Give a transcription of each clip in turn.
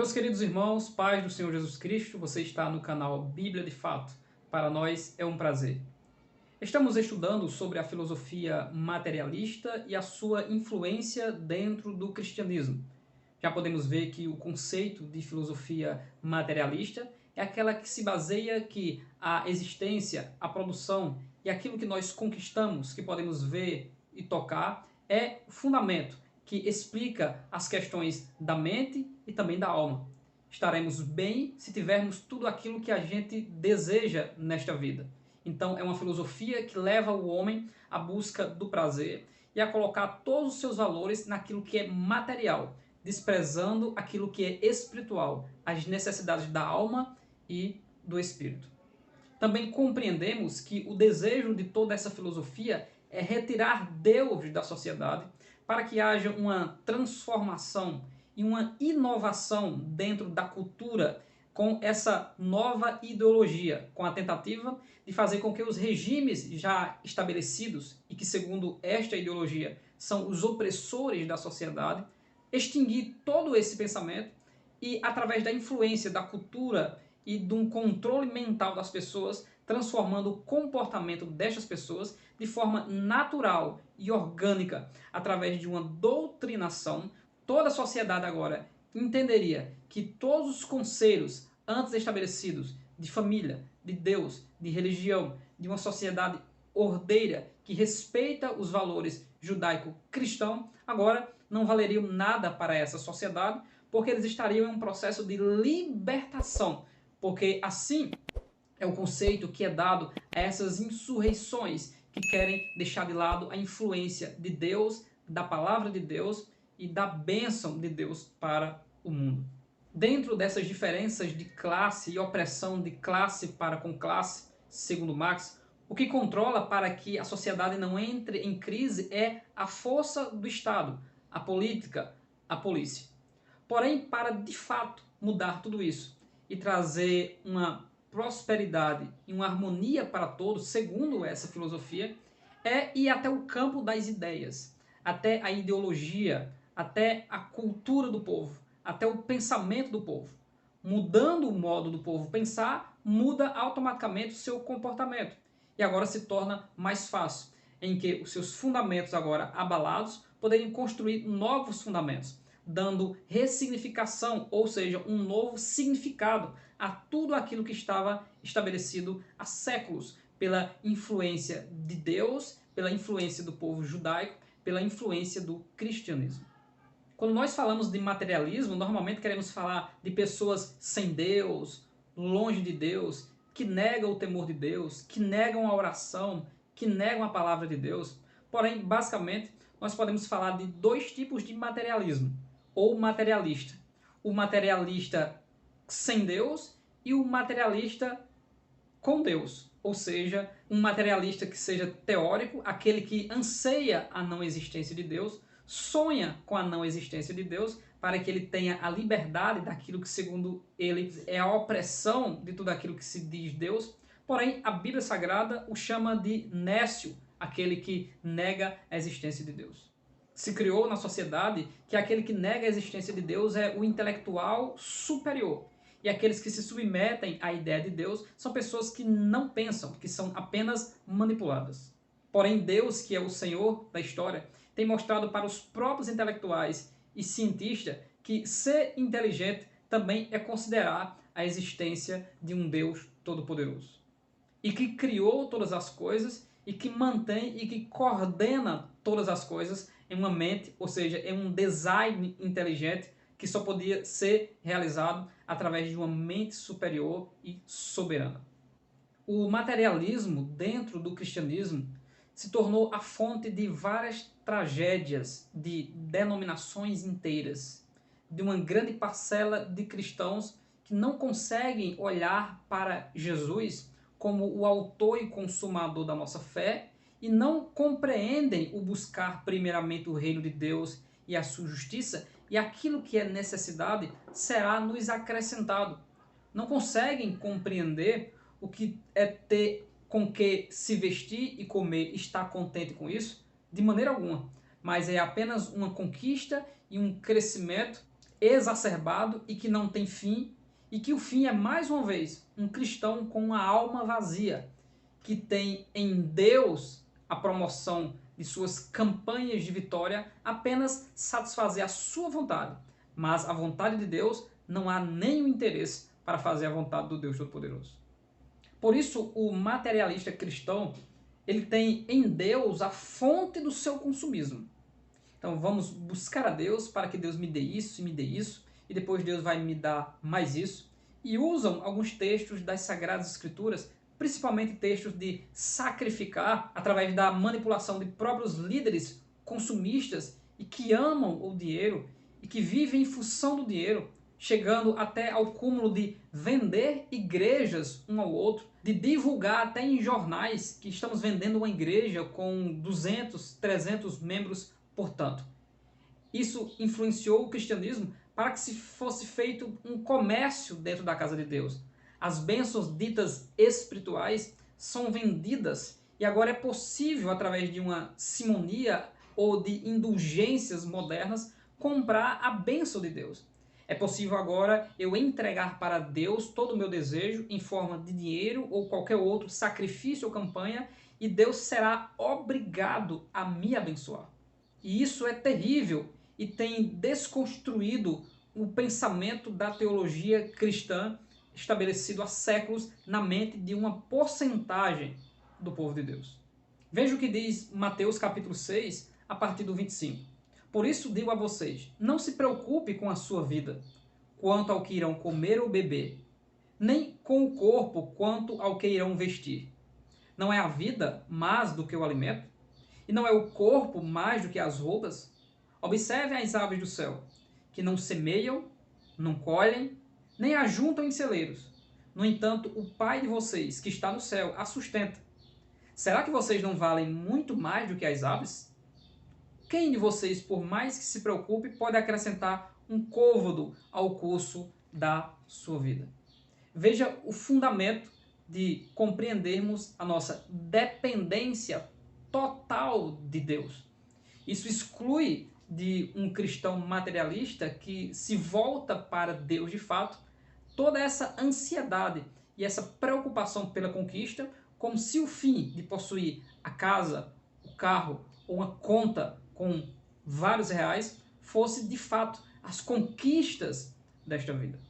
Meus queridos irmãos, paz do Senhor Jesus Cristo, você está no canal Bíblia de Fato. Para nós é um prazer. Estamos estudando sobre a filosofia materialista e a sua influência dentro do cristianismo. Já podemos ver que o conceito de filosofia materialista é aquela que se baseia que a existência, a produção e aquilo que nós conquistamos, que podemos ver e tocar, é o fundamento que explica as questões da mente e também da alma. Estaremos bem se tivermos tudo aquilo que a gente deseja nesta vida. Então é uma filosofia que leva o homem à busca do prazer e a colocar todos os seus valores naquilo que é material, desprezando aquilo que é espiritual, as necessidades da alma e do espírito. Também compreendemos que o desejo de toda essa filosofia é retirar Deus da sociedade para que haja uma transformação e uma inovação dentro da cultura com essa nova ideologia, com a tentativa de fazer com que os regimes já estabelecidos e que, segundo esta ideologia, são os opressores da sociedade, extinguir todo esse pensamento e, através da influência da cultura e de um controle mental das pessoas, transformando o comportamento destas pessoas de forma natural e orgânica, através de uma doutrinação. Toda a sociedade agora entenderia que todos os conselhos antes estabelecidos de família, de Deus, de religião, de uma sociedade ordeira que respeita os valores judaico-cristão, agora não valeriam nada para essa sociedade, porque eles estariam em um processo de libertação, porque assim é o conceito que é dado a essas insurreições que querem deixar de lado a influência de Deus, da palavra de Deus e da bênção de Deus para o mundo. Dentro dessas diferenças de classe e opressão de classe para com classe, segundo Marx, o que controla para que a sociedade não entre em crise é a força do Estado, a política, a polícia. Porém, para de fato mudar tudo isso e trazer uma prosperidade e uma harmonia para todos, segundo essa filosofia, é ir até o campo das ideias, até a ideologia, até a cultura do povo, até o pensamento do povo. Mudando o modo do povo pensar, muda automaticamente o seu comportamento. E agora se torna mais fácil, em que os seus fundamentos agora abalados poderem construir novos fundamentos, dando ressignificação, ou seja, um novo significado a tudo aquilo que estava estabelecido há séculos pela influência de Deus, pela influência do povo judaico, pela influência do cristianismo. Quando nós falamos de materialismo, normalmente queremos falar de pessoas sem Deus, longe de Deus, que negam o temor de Deus, que negam a oração, que negam a palavra de Deus. Porém, basicamente, nós podemos falar de dois tipos de materialismo, ou materialista. O materialista sem Deus e o materialista com Deus. Ou seja, um materialista que seja teórico, aquele que anseia a não existência de Deus, sonha com a não existência de Deus, para que ele tenha a liberdade daquilo que, segundo ele, é a opressão de tudo aquilo que se diz Deus. Porém, a Bíblia Sagrada o chama de nécio, aquele que nega a existência de Deus. Se criou na sociedade que aquele que nega a existência de Deus é o intelectual superior. E aqueles que se submetem à ideia de Deus são pessoas que não pensam, que são apenas manipuladas. Porém, Deus, que é o Senhor da história, tem mostrado para os próprios intelectuais e cientistas que ser inteligente também é considerar a existência de um Deus todo-poderoso. E que criou todas as coisas e que mantém e que coordena todas as coisas em uma mente, ou seja, em um design inteligente que só podia ser realizado através de uma mente superior e soberana. O materialismo dentro do cristianismo se tornou a fonte de várias tragédias de denominações inteiras, de uma grande parcela de cristãos que não conseguem olhar para Jesus como o autor e consumador da nossa fé e não compreendem o buscar primeiramente o reino de Deus e a sua justiça, e aquilo que é necessidade será nos acrescentado. Não conseguem compreender o que é ter com que se vestir e comer, estar contente com isso? De maneira alguma. Mas é apenas uma conquista e um crescimento exacerbado e que não tem fim, e que o fim é, mais uma vez, um cristão com uma alma vazia, que tem em Deus a promoção de suas campanhas de vitória, apenas satisfazer a sua vontade, mas a vontade de Deus não há nenhum interesse para fazer a vontade do Deus Todo-Poderoso. Por isso, o materialista cristão, ele tem em Deus a fonte do seu consumismo. Então vamos buscar a Deus para que Deus me dê isso e me dê isso, e depois Deus vai me dar mais isso. E usam alguns textos das Sagradas Escrituras, principalmente textos de sacrificar através da manipulação de próprios líderes consumistas e que amam o dinheiro e que vivem em função do dinheiro, chegando até ao cúmulo de vender igrejas um ao outro, de divulgar até em jornais que estamos vendendo uma igreja com 200, 300 membros. Portanto, isso influenciou o cristianismo para que se fosse feito um comércio dentro da casa de Deus. As bênçãos ditas espirituais são vendidas e agora é possível, através de uma simonia ou de indulgências modernas, comprar a bênção de Deus. É possível agora eu entregar para Deus todo o meu desejo em forma de dinheiro ou qualquer outro sacrifício ou campanha e Deus será obrigado a me abençoar. E isso é terrível e tem desconstruído o pensamento da teologia cristã estabelecido há séculos na mente de uma porcentagem do povo de Deus. Veja o que diz Mateus capítulo 6, a partir do 25. Por isso digo a vocês, não se preocupe com a sua vida, quanto ao que irão comer ou beber, nem com o corpo, quanto ao que irão vestir. Não é a vida mais do que o alimento? E não é o corpo mais do que as roupas? Observem as aves do céu, que não semeiam, não colhem, nem ajuntam em celeiros. No entanto, o Pai de vocês, que está no céu, a sustenta. Será que vocês não valem muito mais do que as aves? Quem de vocês, por mais que se preocupe, pode acrescentar um côvado ao curso da sua vida? Veja o fundamento de compreendermos a nossa dependência total de Deus. Isso exclui de um cristão materialista que se volta para Deus de fato toda essa ansiedade e essa preocupação pela conquista, como se o fim de possuir a casa, o carro ou uma conta com vários reais fosse de fato as conquistas desta vida.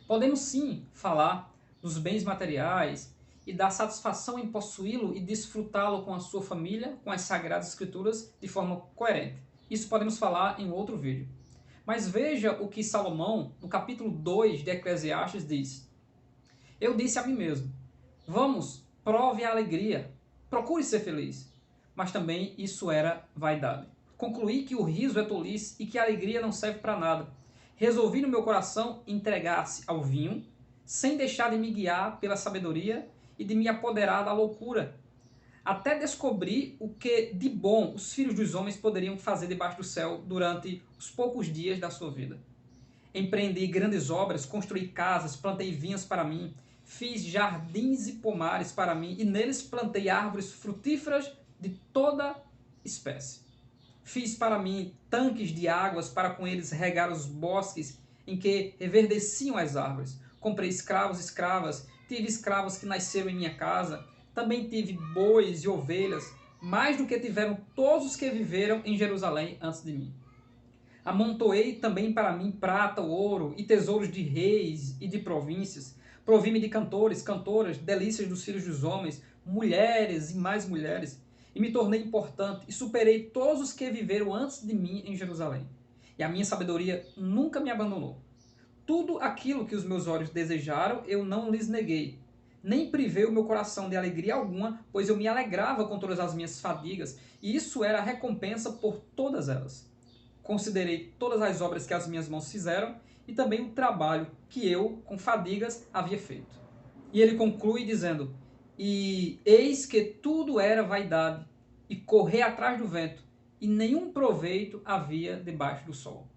Podemos sim falar dos bens materiais e da satisfação em possuí-lo e desfrutá-lo com a sua família, com as Sagradas Escrituras, de forma coerente. Isso podemos falar em outro vídeo. Mas veja o que Salomão, no capítulo 2 de Eclesiastes, diz. Eu disse a mim mesmo, vamos, prove a alegria, procure ser feliz. Mas também isso era vaidade. Concluí que o riso é tolice e que a alegria não serve para nada. Resolvi no meu coração entregar-se ao vinho, sem deixar de me guiar pela sabedoria e de me apoderar da loucura, até descobrir o que de bom os filhos dos homens poderiam fazer debaixo do céu durante os poucos dias da sua vida. Empreendi grandes obras, construí casas, plantei vinhas para mim, fiz jardins e pomares para mim e neles plantei árvores frutíferas de toda espécie. Fiz para mim tanques de águas para com eles regar os bosques em que reverdeciam as árvores. Comprei escravos e escravas, tive escravos que nasceram em minha casa, também tive bois e ovelhas, mais do que tiveram todos os que viveram em Jerusalém antes de mim. Amontoei também para mim prata, ouro e tesouros de reis e de províncias. Provi-me de cantores, cantoras, delícias dos filhos dos homens, mulheres e mais mulheres. E me tornei importante e superei todos os que viveram antes de mim em Jerusalém. E a minha sabedoria nunca me abandonou. Tudo aquilo que os meus olhos desejaram, eu não lhes neguei. Nem privei o meu coração de alegria alguma, pois eu me alegrava com todas as minhas fadigas, e isso era a recompensa por todas elas. Considerei todas as obras que as minhas mãos fizeram, e também o trabalho que eu, com fadigas, havia feito. E ele conclui dizendo, e eis que tudo era vaidade, e correr atrás do vento, e nenhum proveito havia debaixo do sol.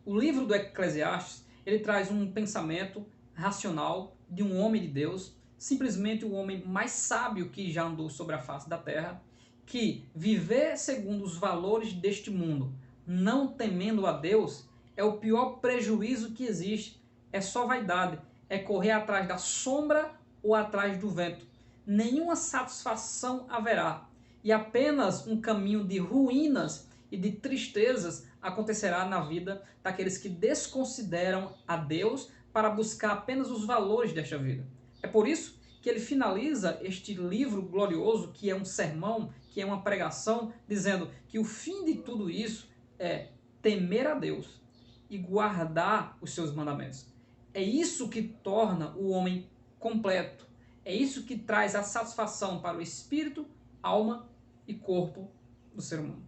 O livro do Eclesiastes, ele traz um pensamento racional de um homem de Deus, simplesmente o homem mais sábio que já andou sobre a face da terra, que viver segundo os valores deste mundo, não temendo a Deus, é o pior prejuízo que existe. É só vaidade, é correr atrás da sombra ou atrás do vento. Nenhuma satisfação haverá, e apenas um caminho de ruínas e de tristezas acontecerá na vida daqueles que desconsideram a Deus para buscar apenas os valores desta vida. É por isso que ele finaliza este livro glorioso, que é um sermão, que é uma pregação, dizendo que o fim de tudo isso é temer a Deus e guardar os seus mandamentos. É isso que torna o homem completo. É isso que traz a satisfação para o espírito, alma e corpo do ser humano.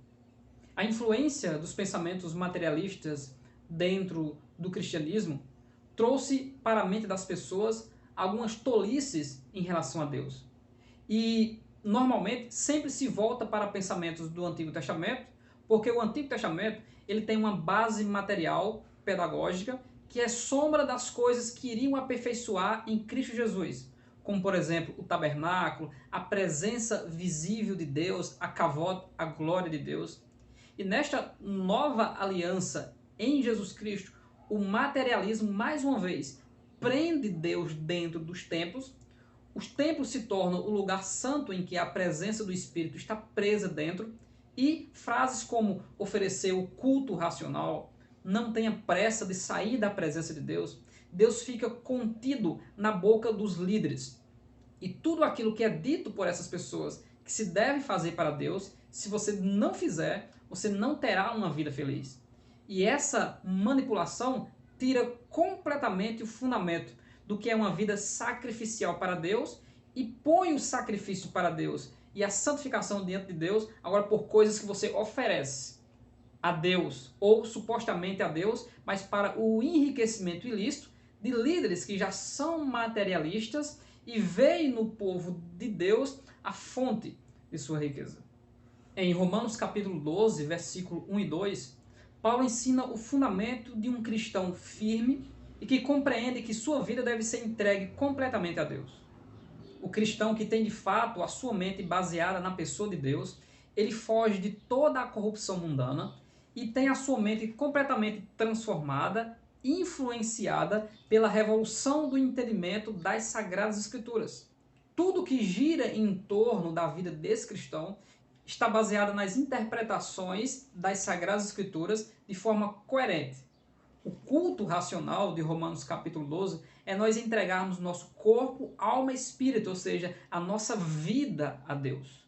A influência dos pensamentos materialistas dentro do cristianismo trouxe para a mente das pessoas algumas tolices em relação a Deus. E, normalmente, sempre se volta para pensamentos do Antigo Testamento, porque o Antigo Testamento ele tem uma base material, pedagógica, que é sombra das coisas que iriam aperfeiçoar em Cristo Jesus, como, por exemplo, o tabernáculo, a presença visível de Deus, a kavod, a glória de Deus. E nesta nova aliança em Jesus Cristo, o materialismo, mais uma vez, prende Deus dentro dos templos. Os templos se tornam o lugar santo em que a presença do Espírito está presa dentro. E frases como oferecer o culto racional, não tenha pressa de sair da presença de Deus, Deus fica contido na boca dos líderes. E tudo aquilo que é dito por essas pessoas que se deve fazer para Deus, se você não fizer, você não terá uma vida feliz. E essa manipulação tira completamente o fundamento do que é uma vida sacrificial para Deus e põe o sacrifício para Deus e a santificação diante de Deus agora por coisas que você oferece a Deus ou supostamente a Deus, mas para o enriquecimento ilícito de líderes que já são materialistas e veem no povo de Deus a fonte de sua riqueza. Em Romanos capítulo 12, versículo 1 e 2, Paulo ensina o fundamento de um cristão firme e que compreende que sua vida deve ser entregue completamente a Deus. O cristão que tem de fato a sua mente baseada na pessoa de Deus, ele foge de toda a corrupção mundana e tem a sua mente completamente transformada, influenciada pela revolução do entendimento das Sagradas Escrituras. Tudo que gira em torno da vida desse cristão está baseado nas interpretações das Sagradas Escrituras de forma coerente. O culto racional de Romanos capítulo 12 é nós entregarmos nosso corpo, alma e espírito, ou seja, a nossa vida a Deus.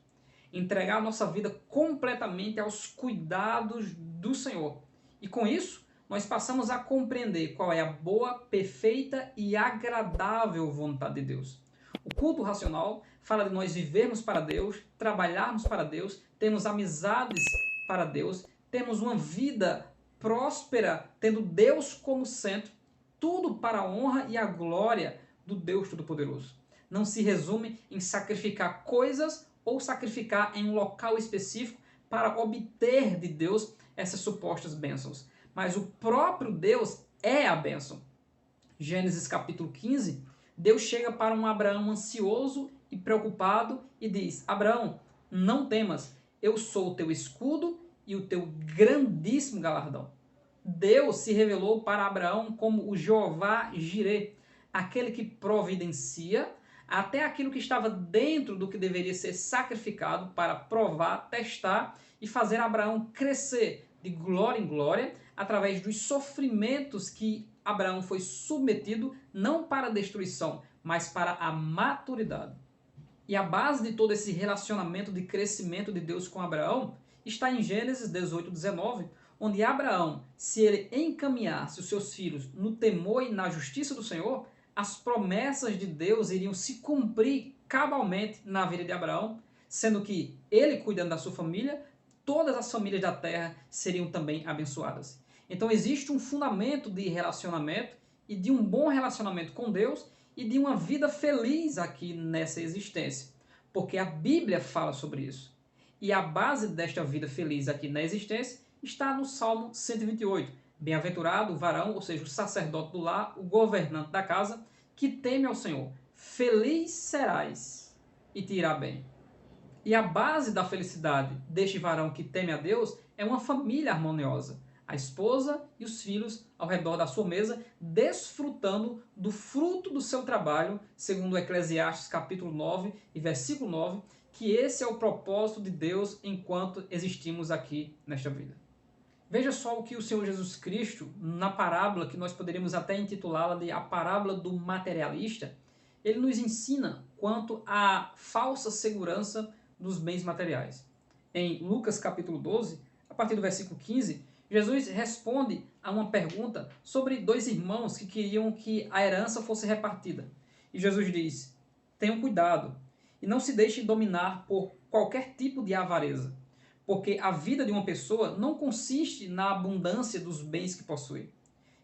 Entregar a nossa vida completamente aos cuidados do Senhor. E com isso, nós passamos a compreender qual é a boa, perfeita e agradável vontade de Deus. O culto racional fala de nós vivermos para Deus, trabalharmos para Deus, termos amizades para Deus, termos uma vida próspera, tendo Deus como centro, tudo para a honra e a glória do Deus Todo-Poderoso. Não se resume em sacrificar coisas ou sacrificar em um local específico para obter de Deus essas supostas bênçãos. Mas o próprio Deus é a bênção. Gênesis capítulo 15, Deus chega para um Abraão ansioso e preocupado e diz: Abraão, não temas, eu sou o teu escudo e o teu grandíssimo galardão. Deus se revelou para Abraão como o Jeová Jireh, aquele que providencia até aquilo que estava dentro do que deveria ser sacrificado para provar, testar e fazer Abraão crescer de glória em glória através dos sofrimentos que Abraão foi submetido, não para a destruição, mas para a maturidade. E a base de todo esse relacionamento de crescimento de Deus com Abraão está em Gênesis 18, 19, onde Abraão, se ele encaminhasse os seus filhos no temor e na justiça do Senhor, as promessas de Deus iriam se cumprir cabalmente na vida de Abraão, sendo que ele, cuidando da sua família, todas as famílias da terra seriam também abençoadas. Então existe um fundamento de relacionamento e de um bom relacionamento com Deus e de uma vida feliz aqui nessa existência, porque a Bíblia fala sobre isso. E a base desta vida feliz aqui na existência está no Salmo 128. Bem-aventurado o varão, ou seja, o sacerdote do lar, o governante da casa, que teme ao Senhor. Feliz serás e te irá bem. E a base da felicidade deste varão que teme a Deus é uma família harmoniosa. a esposa e os filhos ao redor da sua mesa, desfrutando do fruto do seu trabalho, segundo Eclesiastes capítulo 9 e versículo 9, que esse é o propósito de Deus enquanto existimos aqui nesta vida. Veja só o que o Senhor Jesus Cristo, na parábola que nós poderíamos até intitulá-la de a parábola do materialista, ele nos ensina quanto à falsa segurança dos bens materiais. Em Lucas capítulo 12, a partir do versículo 15, Jesus responde a uma pergunta sobre dois irmãos que queriam que a herança fosse repartida. E Jesus diz: tenham cuidado e não se deixem dominar por qualquer tipo de avareza, porque a vida de uma pessoa não consiste na abundância dos bens que possui.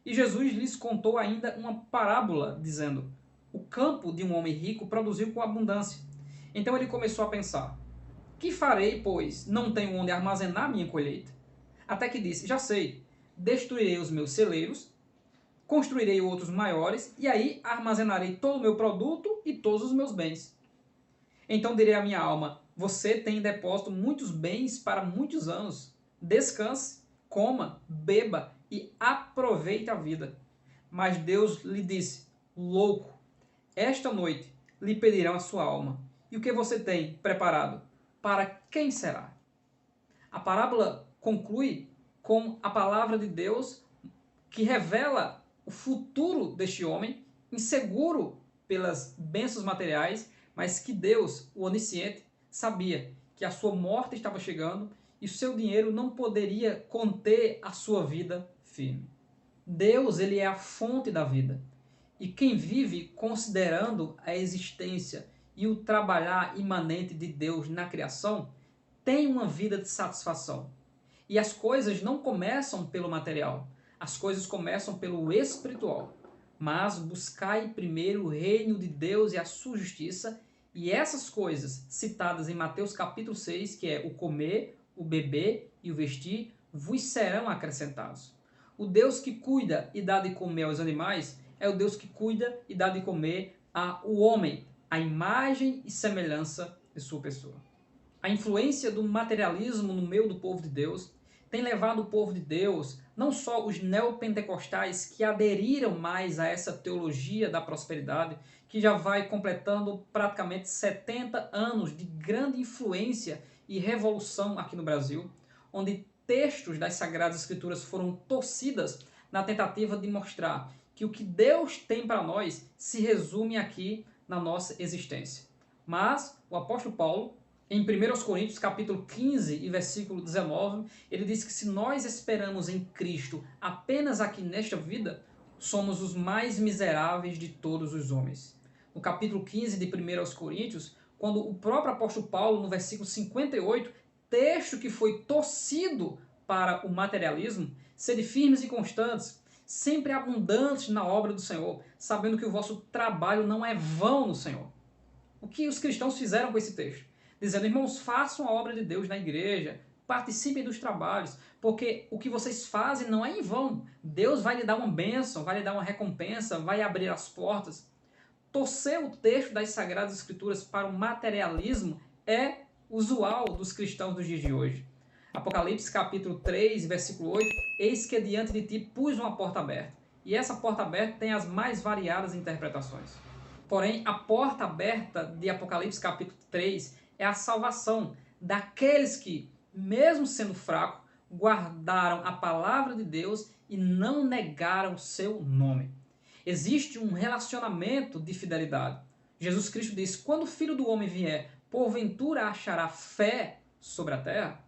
E Jesus lhes contou ainda uma parábola, dizendo: o campo de um homem rico produziu com abundância. Então ele começou a pensar: que farei, pois não tenho onde armazenar minha colheita? Até que disse: já sei, destruirei os meus celeiros, construirei outros maiores, e aí armazenarei todo o meu produto e todos os meus bens. Então direi à minha alma: você tem em depósito muitos bens para muitos anos. Descanse, coma, beba e aproveite a vida. Mas Deus lhe disse: louco, esta noite lhe pedirão a sua alma. E o que você tem preparado? Para quem será? A parábola conclui com a palavra de Deus que revela o futuro deste homem, inseguro pelas bênçãos materiais, mas que Deus, o onisciente, sabia que a sua morte estava chegando e o seu dinheiro não poderia conter a sua vida firme. Deus, ele é a fonte da vida. E quem vive considerando a existência e o trabalhar imanente de Deus na criação, tem uma vida de satisfação. E as coisas não começam pelo material, as coisas começam pelo espiritual. Mas buscai primeiro o reino de Deus e a sua justiça, e essas coisas citadas em Mateus capítulo 6, que é o comer, o beber e o vestir, vos serão acrescentados. O Deus que cuida e dá de comer aos animais é o Deus que cuida e dá de comer ao homem, a imagem e semelhança de sua pessoa. A influência do materialismo no meio do povo de Deus tem levado o povo de Deus, não só os neopentecostais que aderiram mais a essa teologia da prosperidade, que já vai completando praticamente 70 anos de grande influência e revolução aqui no Brasil, onde textos das Sagradas Escrituras foram torcidas na tentativa de mostrar que o que Deus tem para nós se resume aqui na nossa existência. Mas o apóstolo Paulo, em 1 Coríntios capítulo 15 e versículo 19, ele diz que se nós esperamos em Cristo apenas aqui nesta vida, somos os mais miseráveis de todos os homens. No capítulo 15 de 1 Coríntios, quando o próprio apóstolo Paulo, no versículo 58, texto que foi torcido para o materialismo, sede firmes e constantes, sempre abundantes na obra do Senhor, sabendo que o vosso trabalho não é vão no Senhor. O que os cristãos fizeram com esse texto? Dizendo: irmãos, façam a obra de Deus na igreja, participem dos trabalhos, porque o que vocês fazem não é em vão. Deus vai lhe dar uma bênção, vai lhe dar uma recompensa, vai abrir as portas. Torcer o texto das Sagradas Escrituras para o materialismo é usual dos cristãos dos dias de hoje. Apocalipse capítulo 3, versículo 8, eis que diante de ti pus uma porta aberta. E essa porta aberta tem as mais variadas interpretações. Porém, a porta aberta de Apocalipse capítulo 3 é a salvação daqueles que, mesmo sendo fracos, guardaram a palavra de Deus e não negaram o seu nome. Existe um relacionamento de fidelidade. Jesus Cristo diz: quando o Filho do Homem vier, porventura achará fé sobre a terra?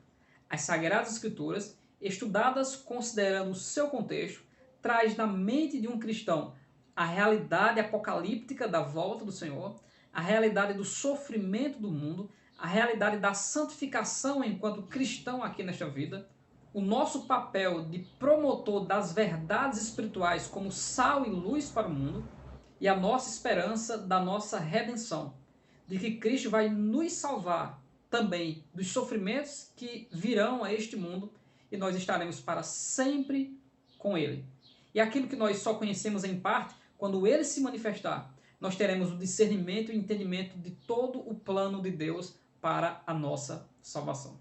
As Sagradas Escrituras, estudadas considerando o seu contexto, traz na mente de um cristão a realidade apocalíptica da volta do Senhor, a realidade do sofrimento do mundo, a realidade da santificação enquanto cristão aqui nesta vida, o nosso papel de promotor das verdades espirituais como sal e luz para o mundo, e a nossa esperança da nossa redenção, de que Cristo vai nos salvar também dos sofrimentos que virão a este mundo e nós estaremos para sempre com Ele. E aquilo que nós só conhecemos em parte, quando Ele se manifestar, nós teremos o discernimento e entendimento de todo o plano de Deus para a nossa salvação.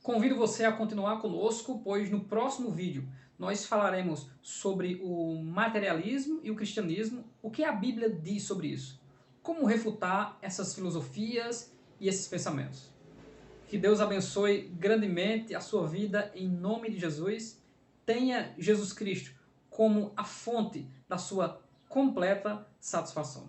Convido você a continuar conosco, pois no próximo vídeo nós falaremos sobre o materialismo e o cristianismo, o que a Bíblia diz sobre isso, como refutar essas filosofias e esses pensamentos. Que Deus abençoe grandemente a sua vida em nome de Jesus. Tenha Jesus Cristo como a fonte da sua completa satisfação.